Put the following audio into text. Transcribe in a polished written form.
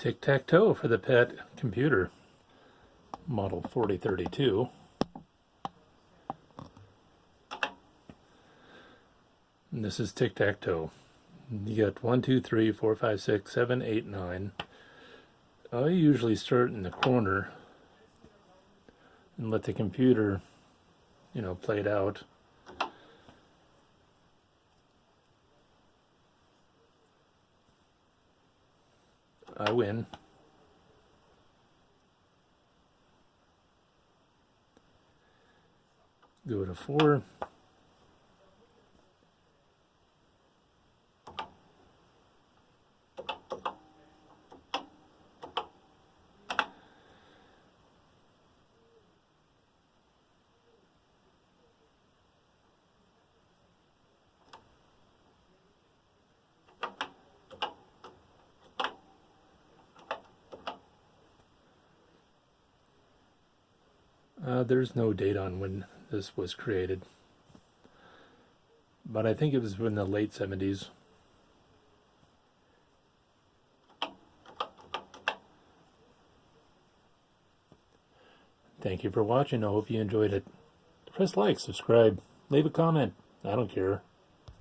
Tic-tac-toe for the pet computer, model 4032. And this is tic-tac-toe. You got 1, 2, 3, 4, 5, 6, 7, 8, 9. I usually start in the corner and let the computer, play it out. I win. Go to 4. There's no date on when this was created, but I think it was in the late 70s. Thank you for watching. I hope you enjoyed it. Press like, subscribe, leave a comment. I don't care.